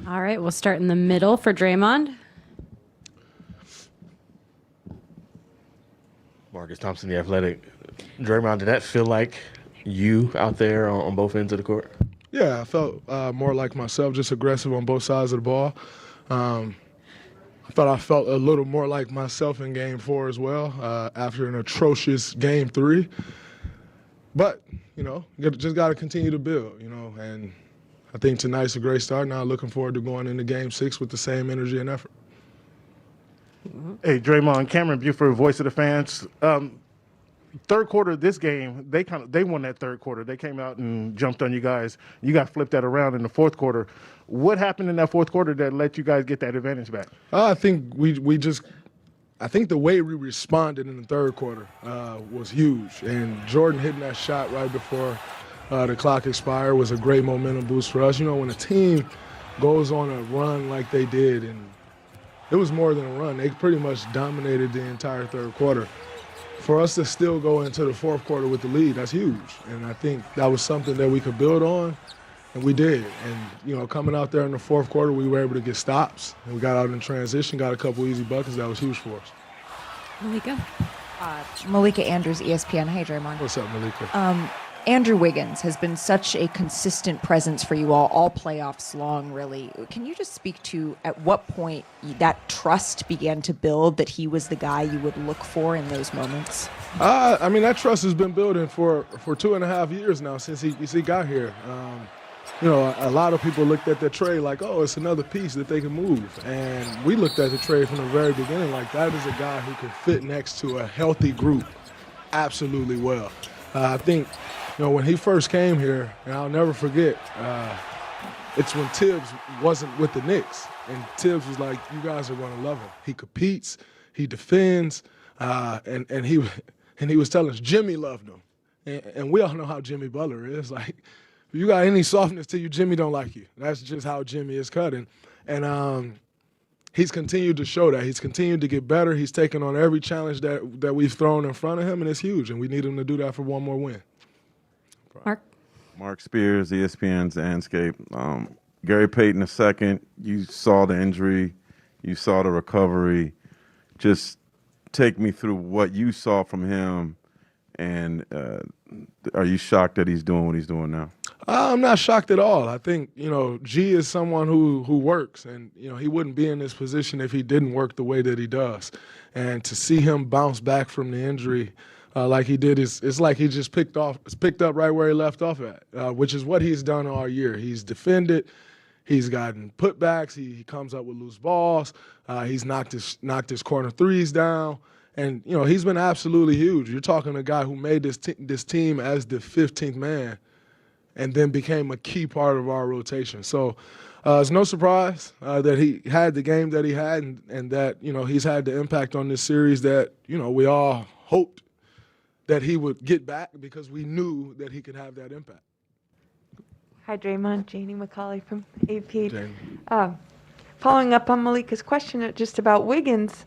All right, we'll start in the middle for Draymond. Marcus Thompson, the Athletic. Draymond, did that feel like you out there on both ends of the court? Yeah, I felt more like myself, just aggressive on both sides of the ball. I felt a little more like myself in Game 4 as well after an atrocious Game 3. But, just got to continue to build, and I think tonight's a great start. Now looking forward to going into Game 6 with the same energy and effort. Hey, Draymond, Cameron Buford, voice of the fans. Third quarter of this game, they won that third quarter. They came out and jumped on you guys. You guys flipped that around in the fourth quarter. What happened in that fourth quarter that let you guys get that advantage back? I think I think the way we responded in the third quarter was huge. And Jordan hitting that shot right before the clock expired was a great momentum boost for us. When a team goes on a run like they did, and it was more than a run, they pretty much dominated the entire third quarter. For us to still go into the fourth quarter with the lead, that's huge. And I think that was something that we could build on, and we did. And, coming out there in the fourth quarter, we were able to get stops. And we got out in transition, got a couple easy buckets. That was huge for us. Malika. Malika Andrews, ESPN. Hey, Draymond. What's up, Malika? Andrew Wiggins has been such a consistent presence for you all playoffs long, really. Can you just speak to at what point that trust began to build that he was the guy you would look for in those moments? That trust has been building for 2.5 years now since he got here. A lot of people looked at the trade like, oh, it's another piece that they can move. And we looked at the trade from the very beginning like that is a guy who can fit next to a healthy group absolutely well. I think, when he first came here, and I'll never forget, it's when Tibbs wasn't with the Knicks. And Tibbs was like, you guys are going to love him. He competes, he defends, and he was telling us Jimmy loved him. And we all know how Jimmy Butler is. Like, if you got any softness to you, Jimmy don't like you. That's just how Jimmy is cutting. And he's continued to show that. He's continued to get better. He's taken on every challenge that we've thrown in front of him, and it's huge. And we need him to do that for one more win. Mark Spears, ESPN's Landscape. Gary Payton II, you saw the injury. You saw the recovery. Just take me through what you saw from him, and are you shocked that he's doing what he's doing now? I'm not shocked at all. I think, G is someone who works, and, he wouldn't be in this position if he didn't work the way that he does. And to see him bounce back from the injury like he did, it's like he just picked up right where he left off at, which is what he's done all year. He's defended. He's gotten putbacks. He comes up with loose balls. He's knocked his corner threes down. And, he's been absolutely huge. You're talking a guy who made this team as the 15th man and then became a key part of our rotation. So it's no surprise that he had the game that he had and that, he's had the impact on this series that, we all hoped that he would get back because we knew that he could have that impact. Hi, Draymond. Janie McCauley from AP. Following up on Malika's question just about Wiggins,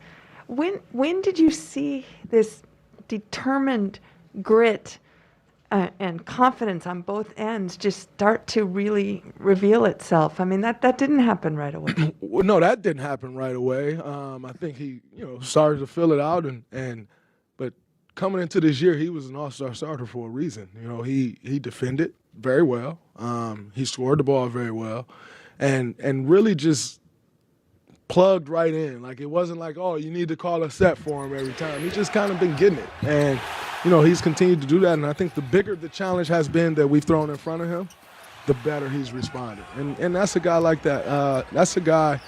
when did you see this determined grit and confidence on both ends just start to really reveal itself? That didn't happen right away. Well, no, that didn't happen right away. I think he, started to fill it out, but coming into this year, he was an all-star starter for a reason. He defended very well. He scored the ball very well, and really just plugged right in. Like, it wasn't like, oh, you need to call a set for him every time. He just kind of been getting it. And, he's continued to do that. And I think the bigger the challenge has been that we've thrown in front of him, the better he's responded. And that's a guy like that. That's a guy,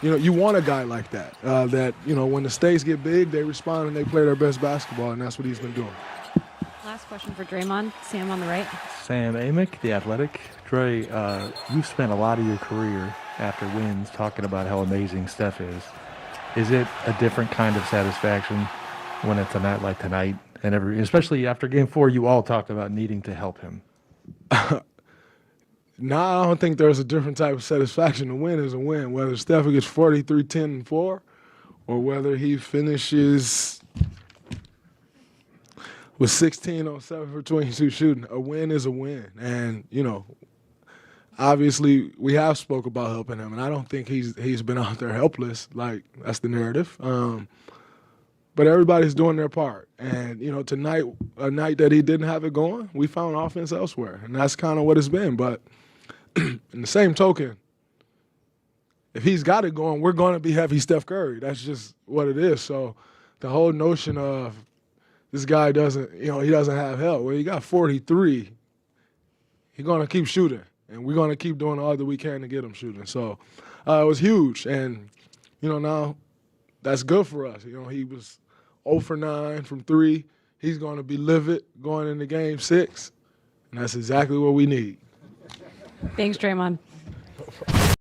you want a guy like that, that, when the stakes get big, they respond and they play their best basketball, and that's what he's been doing. Last question for Draymond. Sam on the right. Sam Amick, The Athletic. Dre, you've spent a lot of your career after wins talking about how amazing Steph is. Is it a different kind of satisfaction when it's a night like tonight? And especially after Game 4, you all talked about needing to help him. No, I don't think there's a different type of satisfaction. A win is a win, whether Steph gets 43, 10, and 4, or whether he finishes with 16 on 7 for 22 shooting. A win is a win. And, obviously we have spoke about helping him, and I don't think he's been out there helpless. Like, that's the narrative. But everybody's doing their part. And, tonight, a night that he didn't have it going, we found offense elsewhere. And that's kind of what it's been. But in the same token, if he's got it going, we're going to be heavy Steph Curry. That's just what it is. So the whole notion of this guy doesn't, he doesn't have help. Well, he got 43. He's going to keep shooting. And we're going to keep doing all that we can to get him shooting. So it was huge. And, now that's good for us. He was 0 for 9 from 3. He's going to be livid going into Game 6, and that's exactly what we need. Thanks, Draymond.